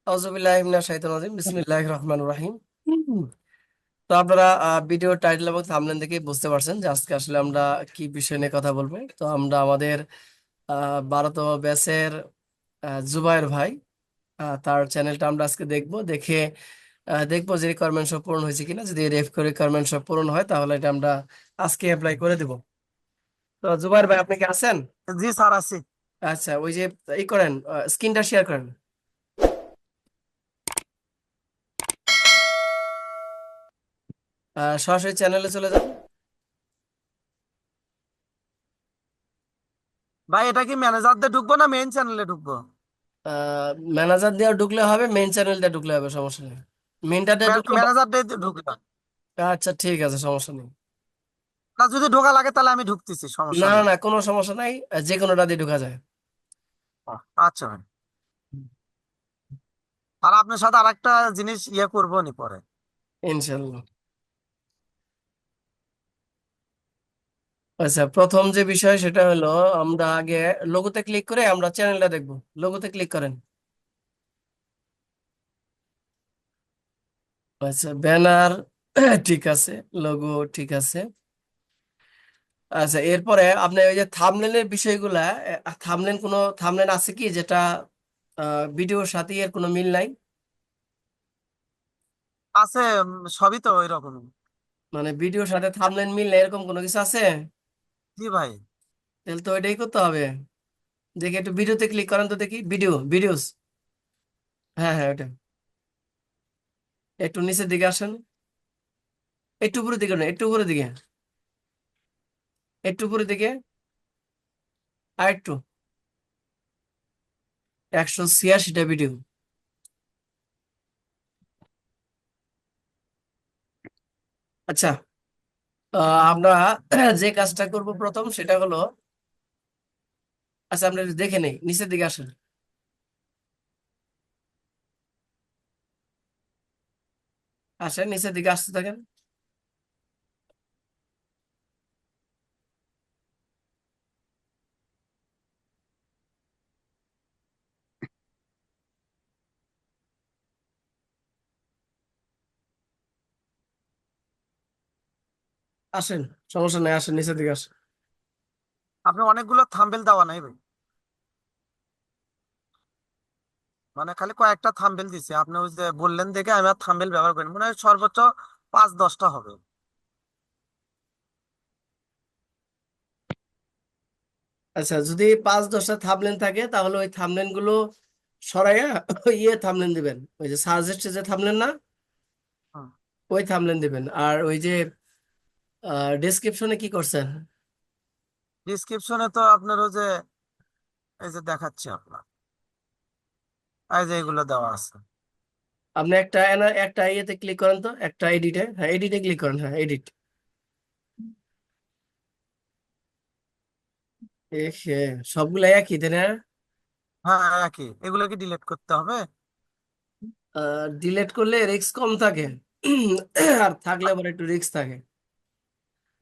আউযুবিল্লাহি মিনাশ শাইতানির রাজিম বিসমিল্লাহির রহমানির রহিম। তো আপনারা ভিডিও টাইটেল এবং থাম্বনেল দেখে বুঝতে পারছেন যে আজকে আসলে আমরা কি বিষয় নিয়ে কথা বলবো। তো আমরা আমাদের 12তম ব্যাচের জুবায়ের ভাই তার চ্যানেলটা আমরা আজকে দেখবো যে রিকোয়ারমেন্ট সব পূরণ হয়েছে কিনা। যদি রিকোয়ারমেন্ট সব পূরণ হয় তাহলে এটা আমরা আজকে অ্যাপ্লাই করে দেব। তো জুবায়ের ভাই, আপনি কি আছেন? জি স্যার আছি। আচ্ছা, ওই যে এই করেন, স্ক্রিনটা শেয়ার করেন। সরাসরি চ্যানেলে চলে যান। ভাই এটা কি ম্যানেজার দিয়ে ঢুকবো না মেইন চ্যানেলে ঢুকবো? ম্যানেজার দিয়ে ঢুকলে হবে, মেইন চ্যানেল দিয়ে ঢুকলে হবে, সমস্যা নেই। মেইনটা দিয়ে ঢুকলে ম্যানেজার দিয়ে ঢুকলাম। আচ্ছা ঠিক আছে, সমস্যা নেই। না যদি ঢোকা লাগে তাহলে আমি ঢুকতেছি, সমস্যা না না নেই। না, কোনো সমস্যা নাই, যে কোনোটা দিয়ে ঢুকা যায়। আচ্ছা ভাই। আর আপনার সাথে আরেকটা জিনিস করবো নি পরে। ইনশাল্লাহ। আচ্ছা, প্রথম যে বিষয় সেটা হলো, আমরা আগে লোগোতে ক্লিক করে আমরা চ্যানেলটা দেখবো। লোগোতে ক্লিক করেন। আচ্ছা, ব্যানার ঠিক আছে, লোগো ঠিক আছে। আচ্ছা, এরপরে আপনি ওই যে থাম্বনেলের বিষয়গুলা, কোনো থাম্বনেল আছে কি যেটা ভিডিওর সাথে এর কোনো মিল নাই? আছে, সবই তো ওই রকমই। মানে ভিডিওর সাথে থাম্বনেল মিল নাই এরকম কোনো কিছু আছে? জি ভাই। তাহলে তো এটাই করতে হবে। দেখি একটু ভিডিওতে ক্লিক করেন তো দেখি, ভিডিওস। হ্যাঁ হ্যাঁ, ওটা। একটু নিচের দিকে আসেন, একটু উপরের দিকে না, একটু উপরের দিকে, একটু উপরের দিকে, আর একটু। 186টা ভিডিও। আচ্ছা, আমরা যে কাজটা করব প্রথম সেটা হলো, আচ্ছা আমরা একটু দেখে নেই, নিচের দিকে আসেন। আসেন, নিচের দিকে আসতে থাকেন। আসেন, সমস্যা নেই, আসেন নিচের দিকে আসেন। আপনি অনেকগুলো থাম্বেল দেওয়া নাই ভাই, মানে খালি কয়েকটা থাম্বেল দিছে। আপনি ওই যে বললেন দেখে আমি আর থাম্বেল ব্যবহার করি, মনে হয় সর্বোচ্চ 5-10টা হবে। আচ্ছা, যদি 5-10টা থাম্বনেল থাকে তাহলে ওই থাম্বনেল গুলো সরাইয়া থাম্বনেল দিবেন, ওই যে সাজেস্ট যে থাম্বনেল না, ওই থাম্বনেল দিবেন। আর ওই যে ডেসক্রিপশনে কি করছেন? ডিসক্রিপশনে তো আপনার ওই যে এই যে দেখাচ্ছি আপনার, এই যে এগুলো দেওয়া আছে। আপনি একটা ইয়েতে ক্লিক করেন তো, একটা এডিটে, হ্যাঁ এডিটে ক্লিক করেন, হ্যাঁ এডিট। সবগুলো একই তাই না? হ্যাঁ একই, এগুলো কি ডিলিট করতে হবে? ডিলেট করলে রিস্ক কম থাকে, আর থাকলে আবার একটু রিস্ক থাকে,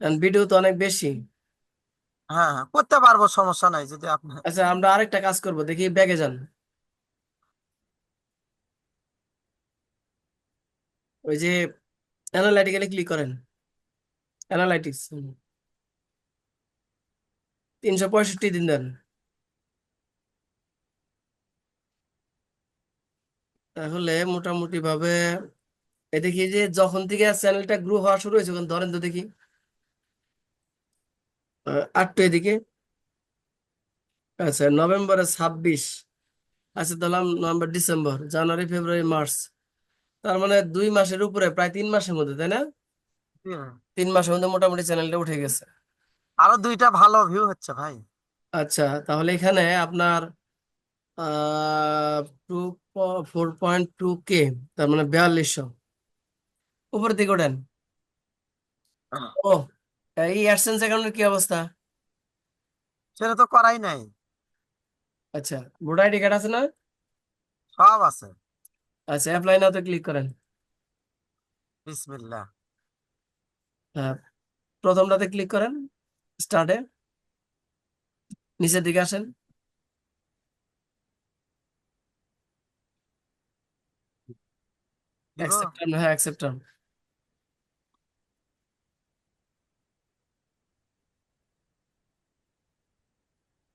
কারণ ভিডিও তো অনেক বেশি। হ্যাঁ হ্যাঁ করতে পারবো, সমস্যা নাই যদি আপনি। আচ্ছা, আমরা আরেকটা কাজ করব, দেখি ব্যাগে যান। ওই যে অ্যানালাইটিক্যালে ক্লিক করেন, অ্যানালাইটিক্স। 365 দিন দেন। তাহলে মোটামুটি ভাবে এ দেখি যে যখন থেকে চ্যানেলটা গ্রো হওয়া শুরু হয়েছে, তখন ধরেন তো দেখি, আটটু এদিকে। আচ্ছা, নভেম্বরে 26। আচ্ছা, ধরলাম নভেম্বর, ডিসেম্বর, জানুয়ারি, ফেব্রুয়ারি, মার্চ। তার মানে 2 মাসের উপরে, প্রায় 3 মাসের মধ্যে, তাই না? হুম। 3 মাসের মধ্যে মোটামুটি চ্যানেলটা উঠে গেছে। আরো 2টা ভালো ভিউ হচ্ছে ভাই। আচ্ছা, তাহলে এখানে আপনার আহ 4.2K, তার মানে 4200। উপরের দিকে ওঠেন। ও, এই অ্যাডসেন্স অ্যাকাউন্টের কি অবস্থা? সেটা তো করাই নাই। আচ্ছা, ভোটার আইডি কার্ড আছে না? সব আছে। আচ্ছা, অ্যাপ্লাই নাওতে ক্লিক করেন। বিসমিল্লাহ। হ্যাঁ, প্রথমটাতে ক্লিক করেন, স্টার্টে। নিচের দিকে আসেন। দিব। অ্যাকসেপ্টার, হ্যাঁ অ্যাকসেপ্টার।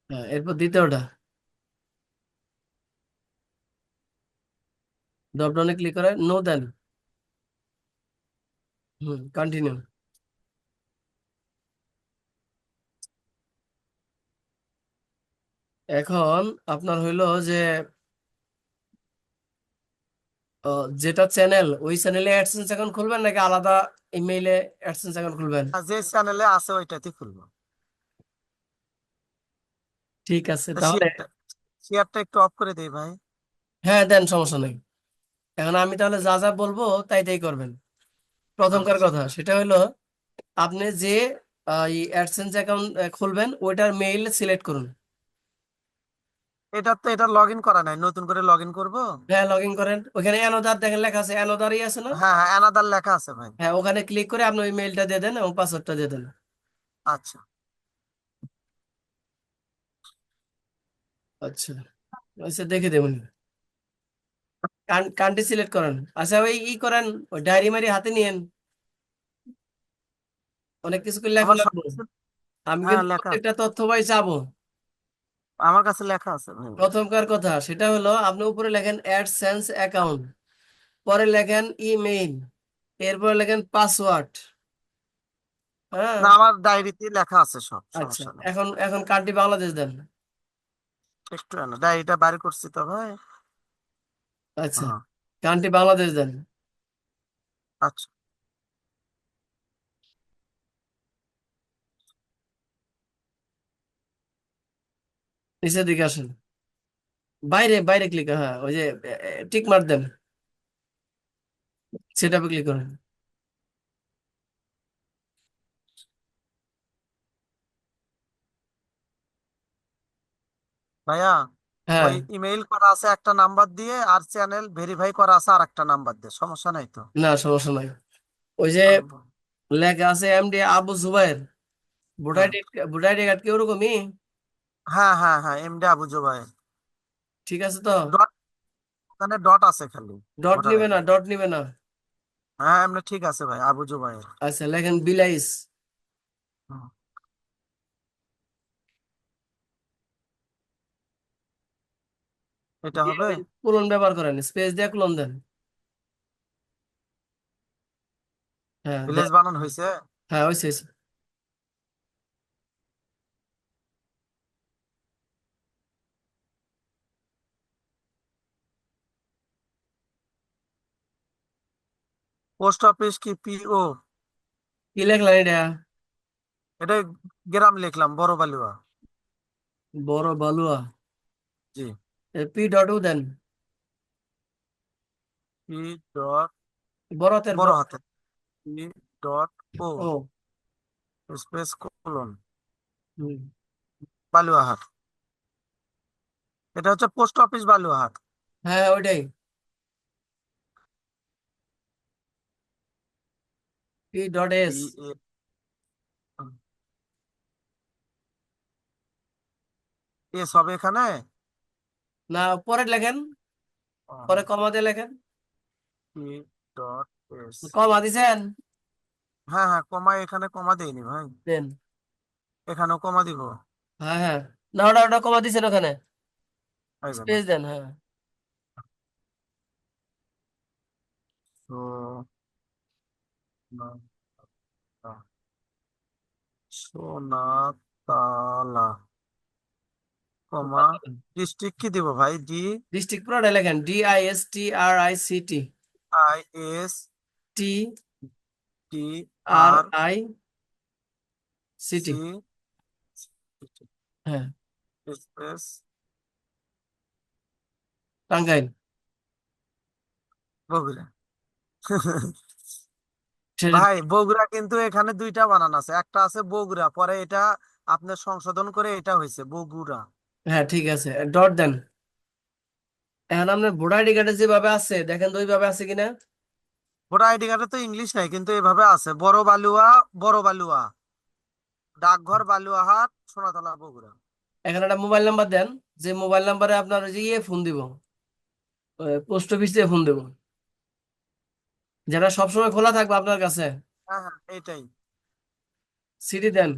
হ্যাঁ, এরপর দ্বিতীয়টা ড্রপ ডাউনে ক্লিক করে নো দেন। কন্টিনিউ। এখন আপনার হইলো যে যেটা চ্যানেল, ওই চ্যানেলে অ্যাডসেন্স অ্যাকাউন্ট খুলবেন নাকি আলাদা ইমেইলে অ্যাডসেন্স অ্যাকাউন্ট খুলবেন? আর যে চ্যানেলে আছে ওইটাতে খুলবো। ঠিক আছে তা তাহলে। শেয়ারটা শেয়ারটা একটু অফ করে দেই ভাই। হ্যাঁ দেন, সমস্যা নেই। এখন আমি তাহলে যা যা বলবো তাই তাই করবেন। প্রথমকার আচ্ছা, কথা সেটা হলো, আপনি যে অ্যাডসেন্স অ্যাকাউন্ট খুলবেন ওইটার মেইল সিলেক্ট করুন। এটা লগ ইন করা নাই, নতুন করে লগ ইন করবো। হ্যাঁ লগ ইন করেন, ওখানে অ্যানোদার দেখেন লেখা আছে, অ্যানোদারই আছে না? হ্যাঁ, হ্যাঁ, অ্যানাদার লেখা আছে ভাই। হ্যাঁ ওখানে ক্লিক করে আপনি ওই মেইলটা দিয়ে দেন এবং পাসওয়ার্ডটা দিয়ে দেন। আচ্ছা। আচ্ছা, আচ্ছা দেখে দেবেন। কান্ট্রি সিলেক্ট করেন। আচ্ছা ওই করেন, ওই ডায়েরি মারি হাতে নিয়েন, অনেক কিছু করে লেখা আমার লাগবে। সবকিছু। আমি হ্যাঁ, কিন্তু লেখা আছে। প্রত্যেকটা তথ্য ভাই চাবো। আমার কাছে লেখা আছে ভাই। প্রথমকার কথা সেটা হলো, আপনি উপরে লেখেন অ্যাডসেন্স অ্যাকাউন্ট, পরে লেখেন ইমেইল, এরপরে লেখেন পাসওয়ার্ড। হ্যাঁ। না, আমার ডায়েরিতে লেখা আছে সব, আচ্ছা, সমস্যা নেই। এখন এখন কান্ট্রি বাংলাদেশ দেন। একটু ডায়েরিটা বাইর করছি তো ভাই। আচ্ছা, হ্যাঁ। কান্ট্রি বাংলাদেশ দেন। আচ্ছা। নিচের দিকে আসেন, বাইরে বাইরে ক্লিক, হ্যাঁ ওই যে টিক মার দেন, সেটাপে ক্লিক করেন। ভাইয়া, হ্যাঁ, ওই ইমেইল করা আছে একটা নাম্বার দিয়ে, আর চ্যানেল ভেরিফাই করা আছে আর একটা নাম্বার দিয়ে, সমস্যা নাই তো? না সমস্যা নাই। ওই যে তাহলে লেখা আছে এমডি আবু জুবাইর, ভোটার হ্যাঁ, আইডি, ভোটার আইডি কার্ড কি ওরকমই? হ্যাঁ, হ্যাঁ, হ্যাঁ, এমডি আবু জুবাইর। ঠিক আছে তো? ডট, ওখানে ডট আছে খালি। ডট ভোটার নিবে না, আইডি। ডট নিবে না। হ্যাঁ, এমনি ঠিক আছে ভাই, আবু জুবাইর। আচ্ছা লেখেন বিলাইস। হুম, এটা দিয়ে হবে। ওই কোলন ব্যবহার করেন, স্পেস দিয়ে কোলন দেন। হ্যাঁ ভিলেজ দেন। বানানো হয়েছে। হ্যাঁ ওই শেষ। পোস্ট অফিস কি পিও? কি লেখলেন এটা? এটা গ্রাম লিখলাম, বড় বালুয়া। বড় বালুয়া। জি। পি ডট ও দেন। পি ডট, বড় হাতের বড় বড়। হাতে, পি ডট ও ও। স্পেস কোলন, হুম। বালুয়াহাট। এটা হচ্ছে পোস্ট অফিস বালুয়াহাট। হ্যাঁ ওইটাই, P dot P S. A S হবে এখানে। না পরে লেখেন, পরে কমা দিয়ে লেখেন। P dot S. কমা দিছেন? হ্যাঁ, হ্যাঁ, কমা এখানে কমা দেয়নি ভাই। দেন। এখানেও কমা দিব। হ্যাঁ হ্যাঁ, না ওটা ওটা কমা দিছেন ওখানে, এই গেল। স্পেস দেন হ্যাঁ। তো না, না, সোনাতলা, কমা, ডিস্ট্রিক্ট কি দিব ভাই? ডি ডিস্ট্রিক্ট পুরোটা লেখেন, DISTRICT। I S T T R R I C T. C হ্যাঁ, স্পেস টাঙ্গাইল। বগুড়া। সেটা। ভাই, বগুড়া কিন্তু এখানে দুইটা বানান আছে, একটা আছে বগুড়া, পরে এটা আপনার সংশোধন করে এটা হয়েছে বগুড়া। হ্যাঁ ঠিক আছে, ডট দেন। এখন আপনার ভোটার আইডি কার্ডে যেভাবে আছে দেখেন তো ওইভাবে আছে কিনা। ভোটার আইডি কার্ডে তো ইংলিশ নাই, কিন্তু এভাবে আছে, বড় বালুয়া, বড় বালুয়া, ডাকঘর বালুয়াহাট, সোনাতলা, বগুড়া। এখানে একটা মোবাইল নাম্বার দেন, যে মোবাইল নাম্বারে আপনার ওই যে ফোন দিব, পোস্ট অফিস দিয়ে ফোন দেবো। যেটা সবসময় খোলা থাকবে আপনার কাছে। হ্যাঁ হ্যাঁ এইটাই। City then,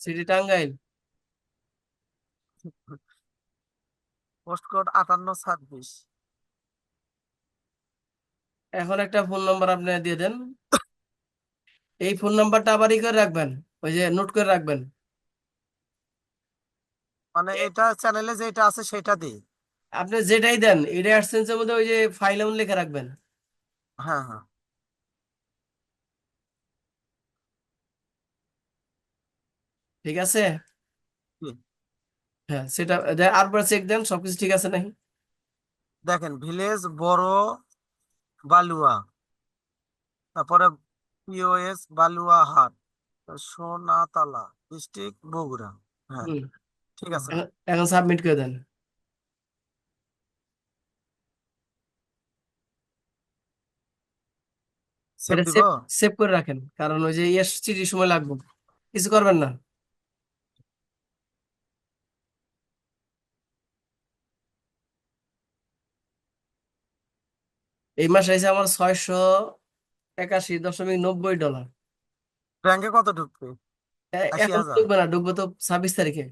city Tangail. Post code 5826। এখন একটা ফোন নাম্বার আপনি দিয়ে দেন। এই ফোন নাম্বারটা আবার ই করে রাখবেন, ওই যে নোট করে রাখবেন। মানে এ- এটা চ্যানেলে যেটা আছে সেটা দিই। আপনি যেটাই দেন এটা অ্যাডসেন্সের মধ্যে ওই যে ফাইল এমন লিখে রাখবেন। হ্যাঁ হ্যাঁ। ঠিক আছে। কি? হ্যাঁ সেটা আরবার চেক দেন সবকিছু ঠিক আছে নাকি। দেখেন ভিলেজ বড় বালুয়া, তারপরে পিওএস বালুয়াহাট, সোনাতলা, ডিস্ট্রিক্ট বগুড়া। হ্যাঁ হুম। ঠিক আছে। এখন সাবমিট করে দেন। সেভ এটা দিব। সেভ, সেভ করে রাখেন, কারণ ওই যে ইয়ে চিঠির সময় লাগবে। কিছু করবেন না। এই মাসে এসে আমার 681.90 ডলার। ব্যাংকে কত ঢুকবে? আশি এখন হাজার ঢুকবে না, ঢুকবে তো 26 তারিখে।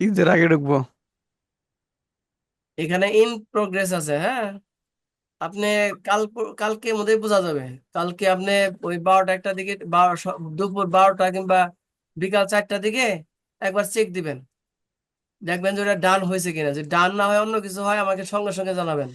ঈদের আগে ঢুকবো। এখানে ইন প্রোগ্রেস আছে, হ্যাঁ। আপনি কালকে মধ্যেই বোঝা যাবে। কালকে আপনি ওই 12টা 1টা দিকে, দুপুর 12টা কিংবা বিকাল 4টার দিকে একবার চেক দিবেন। দেখবেন যে ওটা ডান হয়েছে কিনা। যদি ডান না হয়, অন্য কিছু হয়, আমাকে সঙ্গে সঙ্গে জানাবেন।